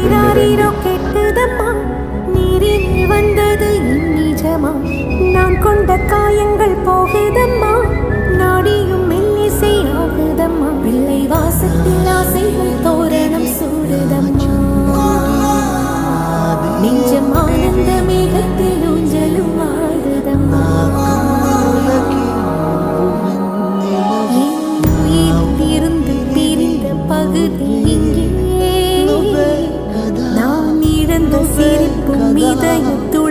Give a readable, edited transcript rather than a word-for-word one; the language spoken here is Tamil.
நீராரீரோ கேட்குதம்மா, நீரில் வந்தது நிஜமா. நான் கொண்ட காயங்கள் போகுதம்மா, நாடியும் மெல்லிசை ஆகுதம்மா. பிள்ளை வாசத்தில் ஆசைகள் தோரணம் சூடுதம்மா. நெஞ்சம் ஆனந்த மேகத்தில் ஊஞ்சலும் ஆடுதம்மா. இருந்து பிரிந்த பகுதி இங்கே, நான் இழந்த சிரிப்பும் இதயத்துள்